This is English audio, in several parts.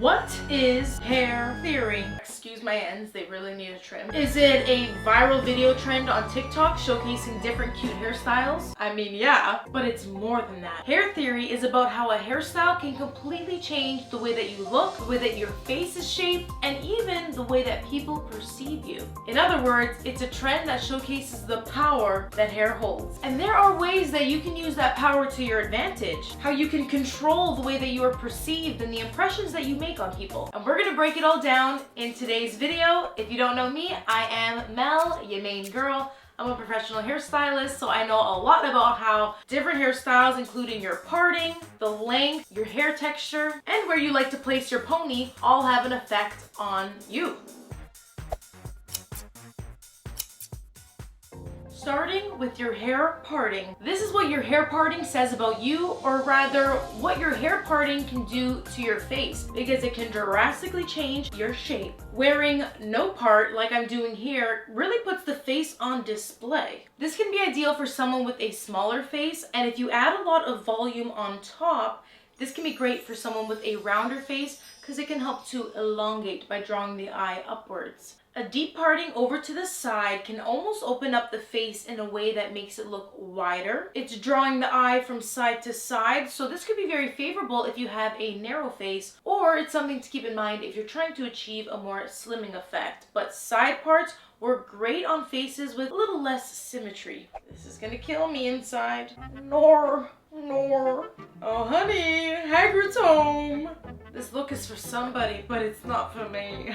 What is hair theory? Excuse my ends, they really need a trim. Is it a viral video trend on TikTok showcasing different cute hairstyles? I mean, yeah, but it's more than that. Hair theory is about how a hairstyle can completely change the way that you look, the way that your face is shaped, and even the way that people perceive you. In other words, it's a trend that showcases the power that hair holds. And there are ways that you can use that power to your advantage. How you can control the way that you are perceived and the impressions that you make on people. And we're gonna break it all down in today's video. If you don't know me, I am Mel, your main girl. I'm a professional hairstylist, so I know a lot about how different hairstyles, including your parting, the length, your hair texture, and where you like to place your pony, all have an effect on you. Starting with your hair parting. This is what your hair parting says about you, or rather, what your hair parting can do to your face, because it can drastically change your shape. Wearing no part, like I'm doing here, really puts the face on display. This can be ideal for someone with a smaller face, and if you add a lot of volume on top, this can be great for someone with a rounder face because it can help to elongate by drawing the eye upwards. A deep parting over to the side can almost open up the face in a way that makes it look wider. It's drawing the eye from side to side, so this could be very favorable if you have a narrow face, or it's something to keep in mind if you're trying to achieve a more slimming effect. But side parts work great on faces with a little less symmetry. This is gonna kill me inside. Nor. Oh honey, Hagrid's home. This look is for somebody, but it's not for me.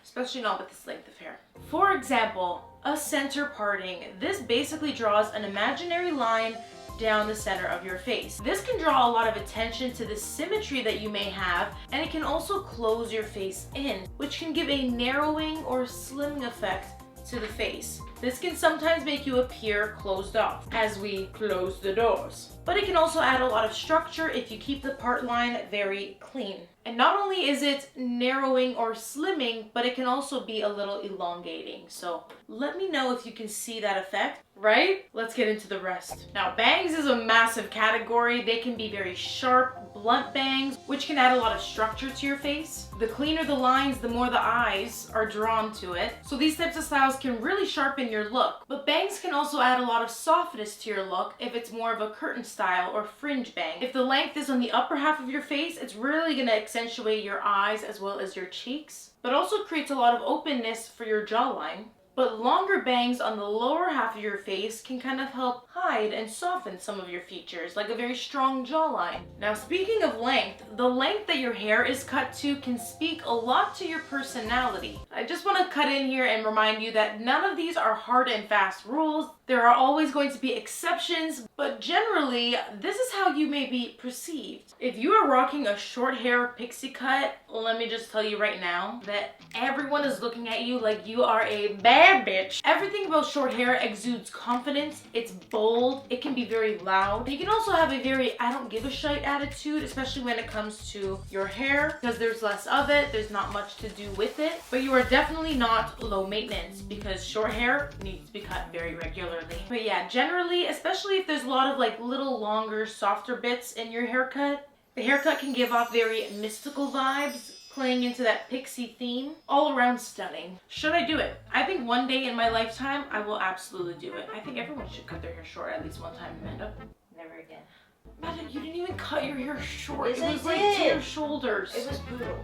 Especially not with this length of hair. For example, a center parting. This basically draws an imaginary line down the center of your face. This can draw a lot of attention to the symmetry that you may have, and it can also close your face in, which can give a narrowing or slimming effect to the face. This can sometimes make you appear closed off as we close the doors. But it can also add a lot of structure if you keep the part line very clean. And not only is it narrowing or slimming, but it can also be a little elongating. So let me know if you can see that effect, right? Let's get into the rest. Now, bangs is a massive category. They can be very sharp, blunt bangs, which can add a lot of structure to your face. The cleaner the lines, the more the eyes are drawn to it. So these types of styles can really sharpen your look. But bangs can also add a lot of softness to your look if it's more of a curtain style or fringe bang. If the length is on the upper half of your face, it's really gonna accentuate your eyes as well as your cheeks, but also creates a lot of openness for your jawline. But longer bangs on the lower half of your face can kind of help hide and soften some of your features, like a very strong jawline. Now, speaking of length, the length that your hair is cut to can speak a lot to your personality. I just want to cut in here and remind you that none of these are hard and fast rules. There are always going to be exceptions, but generally, this is how you may be perceived. If you are rocking a short hair pixie cut, let me just tell you right now that everyone is looking at you like you are a bad bitch. Everything about short hair exudes confidence. It's bold. It can be very loud. You can also have a very I don't give a shit attitude, especially when it comes to your hair, because there's less of it. There's not much to do with it. But you are definitely not low maintenance, because short hair needs to be cut very regularly. But yeah, generally, especially if there's a lot of like little longer, softer bits in your haircut, the haircut can give off very mystical vibes, playing into that pixie theme. All around stunning. Should I do it? I think one day in my lifetime, I will absolutely do it. I think everyone should cut their hair short at least one time, Amanda. Never again. Amanda, you didn't even cut your hair short. Yes, it was I like to did. your shoulders. It was brutal.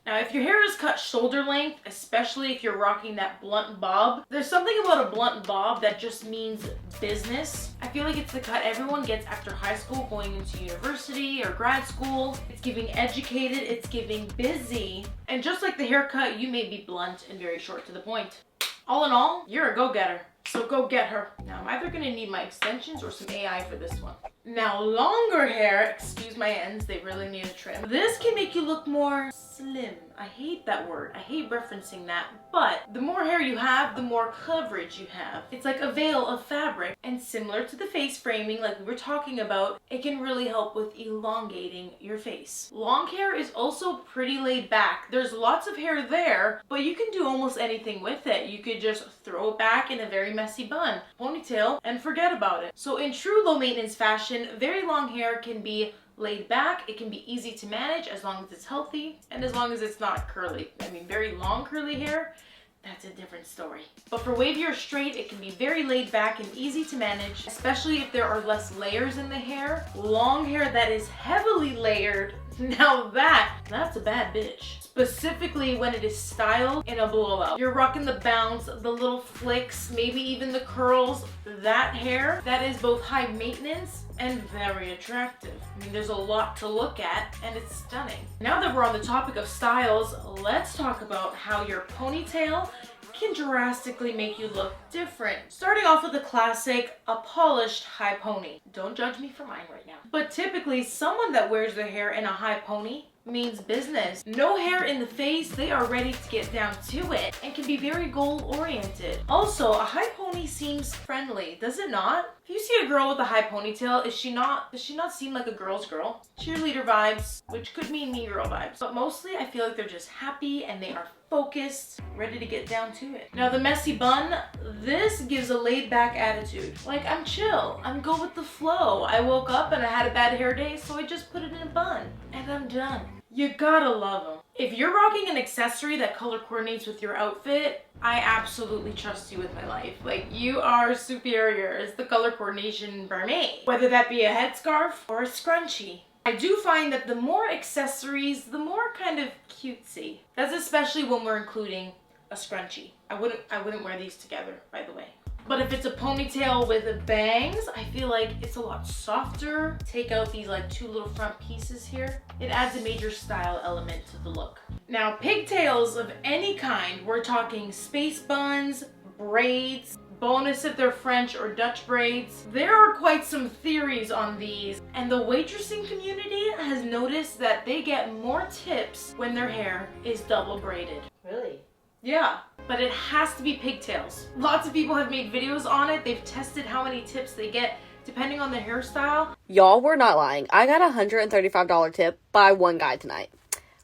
Now, if your hair is cut shoulder length, especially if you're rocking that blunt bob, there's something about a blunt bob that just means business. I feel like it's the cut everyone gets after high school going into university or grad school. It's giving educated, it's giving busy. And just like the haircut, you may be blunt and very short to the point. All in all, you're a go-getter. So go get her. Now, I'm either gonna need my extensions or some AI for this one. Now, longer hair, excuse my ends, they really need a trim. This can make you look more slim. I hate that word. I hate referencing that. But the more hair you have, the more coverage you have. It's like a veil of fabric. And similar to the face framing like we were talking about, it can really help with elongating your face. Long hair is also pretty laid back. There's lots of hair there, but you can do almost anything with it. You could just throw it back in a very messy bun, ponytail, and forget about it. So in true low maintenance fashion, very long hair can be laid back. It can be easy to manage as long as it's healthy and as long as it's not curly. I mean, very long curly hair, that's a different story. But for wavy or straight, it can be very laid back and easy to manage, especially if there are less layers in the hair. Long hair that is heavily layered, now that's a bad bitch. Specifically when it is styled in a blowout. You're rocking the bounce, the little flicks, maybe even the curls. That hair, that is both high maintenance and very attractive. I mean, there's a lot to look at and it's stunning. Now that we're on the topic of styles, let's talk about how your ponytail can drastically make you look different. Starting off with the classic, a polished high pony. Don't judge me for mine right now. But typically, someone that wears their hair in a high pony means business. No hair in the face, they are ready to get down to it and can be very goal oriented. Also, a high pony seems friendly, does it not? If you see a girl with a high ponytail, does she not seem like a girl's girl? Cheerleader vibes, which could mean mean girl vibes. But mostly I feel like they're just happy and they are focused, ready to get down to it. Now the messy bun, this gives a laid back attitude. Like, I'm chill, I'm go with the flow. I woke up and I had a bad hair day, so I just put it in a bun and I'm done. You gotta love them. If you're rocking an accessory that color coordinates with your outfit, I absolutely trust you with my life. Like, you are superior. It's the color coordination for me. Whether that be a headscarf or a scrunchie. I do find that the more accessories, the more kind of cutesy. That's especially when we're including a scrunchie. I wouldn't wear these together, by the way. But if it's a ponytail with bangs, I feel like it's a lot softer. Take out these like two little front pieces here. It adds a major style element to the look. Now, pigtails of any kind, we're talking space buns, braids, bonus if they're French or Dutch braids. There are quite some theories on these, and the waitressing community has noticed that they get more tips when their hair is double braided. Really? Yeah, but it has to be pigtails. Lots of people have made videos on it. They've tested how many tips they get depending on the hairstyle. Y'all, we're not lying. I got a $135 tip by one guy tonight.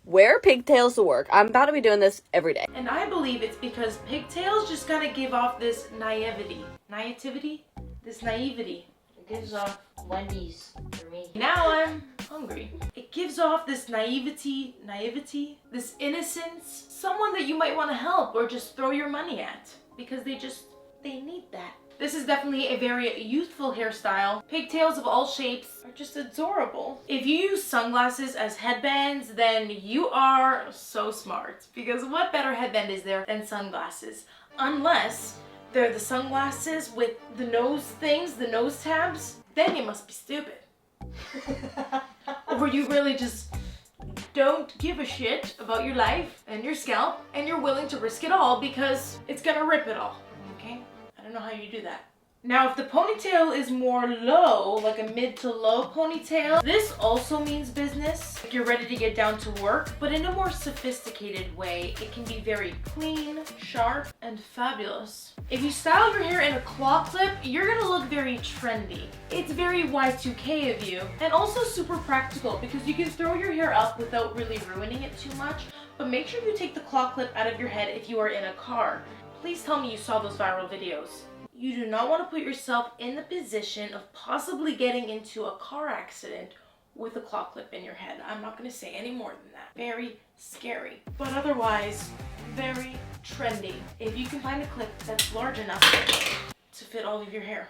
Wear pigtails to work. I'm about to be doing this every day. And I believe it's because pigtails just kind of give off this naivety. Naivety? This naivety. It gives off Wendy's for me. Now I'm hungry. It gives off this naivety, this innocence. Someone that you might want to help or just throw your money at because they need that. This is definitely a very youthful hairstyle. Pigtails of all shapes are just adorable. If you use sunglasses as headbands, then you are so smart, because what better headband is there than sunglasses? Unless they're the sunglasses with the nose things, the nose tabs, then you must be stupid. Or you really just don't give a shit about your life and your scalp and you're willing to risk it all because it's gonna rip it all, okay? I don't know how you do that. Now, if the ponytail is more low, like a mid to low ponytail, this also means business. If you're ready to get down to work, but in a more sophisticated way, it can be very clean, sharp, and fabulous. If you style your hair in a claw clip, you're gonna look very trendy. It's very Y2K of you, and also super practical because you can throw your hair up without really ruining it too much, but make sure you take the claw clip out of your head if you are in a car. Please tell me you saw those viral videos. You do not want to put yourself in the position of possibly getting into a car accident with a claw clip in your head. I'm not going to say any more than that. Very scary. But otherwise, very trendy. If you can find a clip that's large enough to fit all of your hair.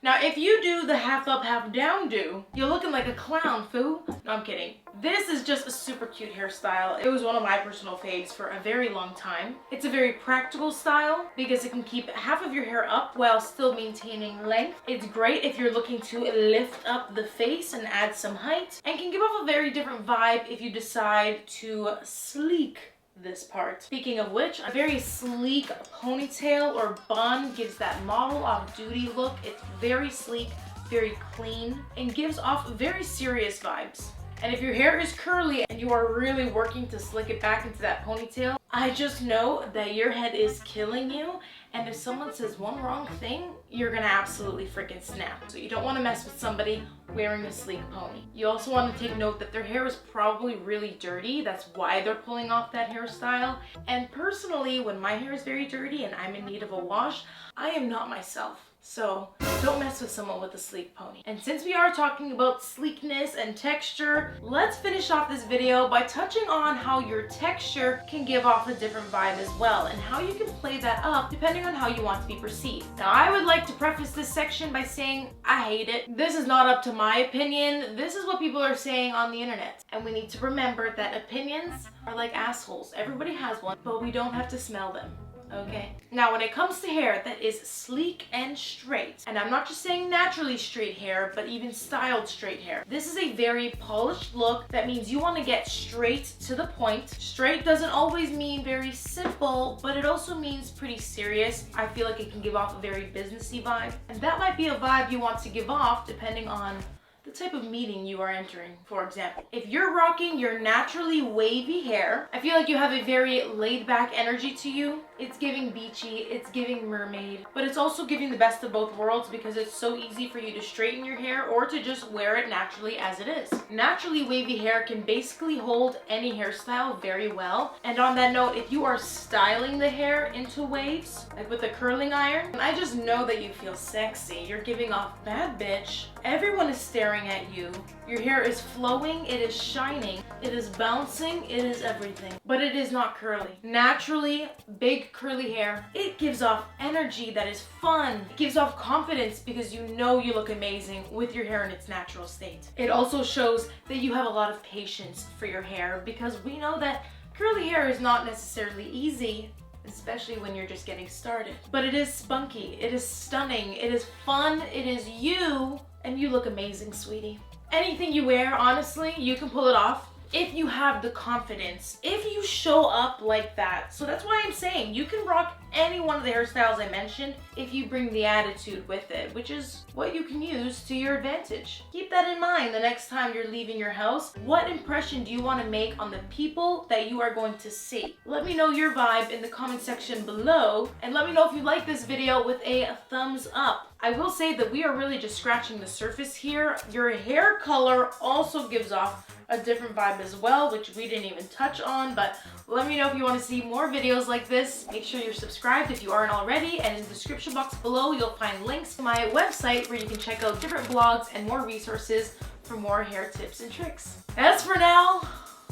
Now, if you do the half up, half down do, you're looking like a clown, foo. No, I'm kidding. This is just a super cute hairstyle. It was one of my personal faves for a very long time. It's a very practical style because it can keep half of your hair up while still maintaining length. It's great if you're looking to lift up the face and add some height, and can give off a very different vibe if you decide to sleek this part. Speaking of which, a very sleek ponytail or bun gives that model off-duty look. It's very sleek, very clean, and gives off very serious vibes. And if your hair is curly and you are really working to slick it back into that ponytail, I just know that your head is killing you, and if someone says one wrong thing, you're gonna absolutely freaking snap. So you don't want to mess with somebody wearing a sleek pony. You also want to take note that their hair is probably really dirty. That's why they're pulling off that hairstyle. And personally, when my hair is very dirty and I'm in need of a wash, I am not myself. So don't mess with someone with a sleek pony. And since we are talking about sleekness and texture, let's finish off this video by touching on how your texture can give off a different vibe as well, and how you can play that up depending on how you want to be perceived. Now, I would like to preface this section by saying I hate it. This is not up to my opinion. This is what people are saying on the internet. And we need to remember that opinions are like assholes. Everybody has one, but we don't have to smell them. Okay. Now, when it comes to hair that is sleek and straight, and I'm not just saying naturally straight hair, but even styled straight hair, this is a very polished look. That means you want to get straight to the point. Straight doesn't always mean very simple, but it also means pretty serious. I feel like it can give off a very businessy vibe, and that might be a vibe you want to give off depending on the type of meeting you are entering. For example, if you're rocking your naturally wavy hair, I feel like you have a very laid back energy to you. It's giving beachy, it's giving mermaid, but it's also giving the best of both worlds because it's so easy for you to straighten your hair or to just wear it naturally as it is. Naturally wavy hair can basically hold any hairstyle very well. And on that note, if you are styling the hair into waves, like with a curling iron, I just know that you feel sexy. You're giving off bad bitch. Everyone is staring at you. Your hair is flowing, it is shining, it is bouncing, it is everything. But it is not curly. Naturally, big curly hair, it gives off energy that is fun. It gives off confidence because you know you look amazing with your hair in its natural state. It also shows that you have a lot of patience for your hair because we know that curly hair is not necessarily easy, especially when you're just getting started. But it is spunky, it is stunning, it is fun, it is you, and you look amazing, sweetie. Anything you wear, honestly, you can pull it off if you have the confidence, if you show up like that. So that's why I'm saying you can rock any one of the hairstyles I mentioned if you bring the attitude with it, which is what you can use to your advantage. Keep that in mind the next time you're leaving your house. What impression do you want to make on the people that you are going to see? Let me know your vibe in the comment section below, and let me know if you like this video with a thumbs up. I will say that we are really just scratching the surface here. Your hair color also gives off a different vibe as well, which we didn't even touch on, but let me know if you want to see more videos like this. Make sure you're subscribed if you aren't already, and in the description box below you'll find links to my website where you can check out different blogs and more resources for more hair tips and tricks. As for now,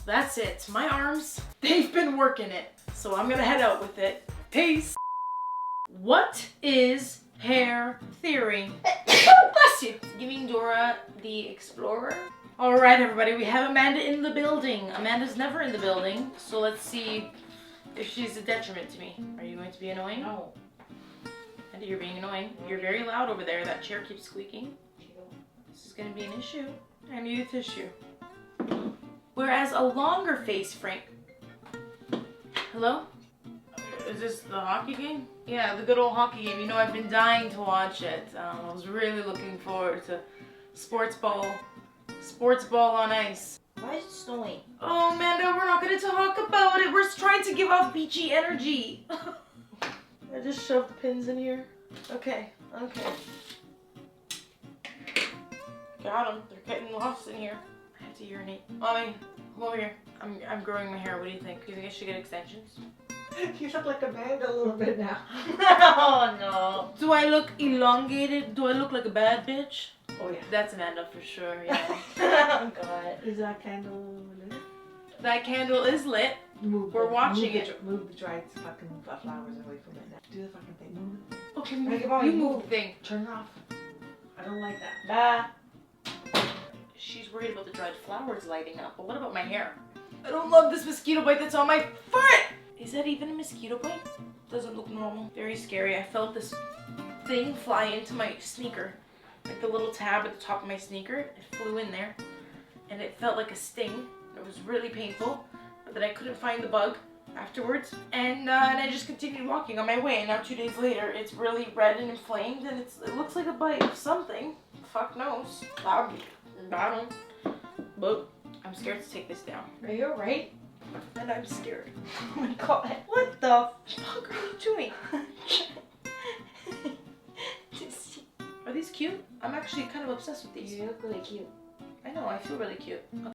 that's it. My arms, they've been working it, so I'm gonna head out with it. Peace! What is hair theory? Bless you! Giving Dora the Explorer. Alright everybody, we have Amanda in the building. Amanda's never in the building, so let's see if she's a detriment to me. Are you going to be annoying? No. Amanda, you're being annoying. You're very loud over there. That chair keeps squeaking. This is going to be an issue. I need a tissue. Whereas a longer face frame... Hello? Is this the hockey game? Yeah, the good old hockey game. You know, I've been dying to watch it. I was really looking forward to sports ball on ice. Why is it snowing? Oh, Amanda, we're not going to talk about it. We're trying to give off beachy energy. I just shoved the pins in here. Okay. Got them. They're getting lost in here. I have to urinate. Mommy, come over here. I'm growing my hair. What do you think? Do you think I should get extensions? You look like Amanda a little bit now. Oh no. Do I look elongated? Do I look like a bad bitch? Oh yeah. That's Amanda for sure, yeah. Oh god. Is that candle lit? That candle is lit. We're watching it. Move the dried fucking flowers away from it now. Do the fucking thing. Move it. Okay, Make it you move the thing. Turn it off. I don't like that. Bah. She's worried about the dried flowers lighting up, but what about my hair? I don't love this mosquito bite that's on my foot! Is that even a mosquito bite? Doesn't look normal. Very scary. I felt this thing fly into my sneaker. Like the little tab at the top of my sneaker. It flew in there. And it felt like a sting. It was really painful. But then I couldn't find the bug afterwards. And I just continued walking on my way. And now 2 days later, it's really red and inflamed. And it looks like a bite of something. Fuck knows. I don't. But I'm scared to take this down. Are you alright? And I'm scared. Oh my god. What the fuck are you doing? Are these cute? I'm actually kind of obsessed with these. You look really cute. I know, I feel really cute.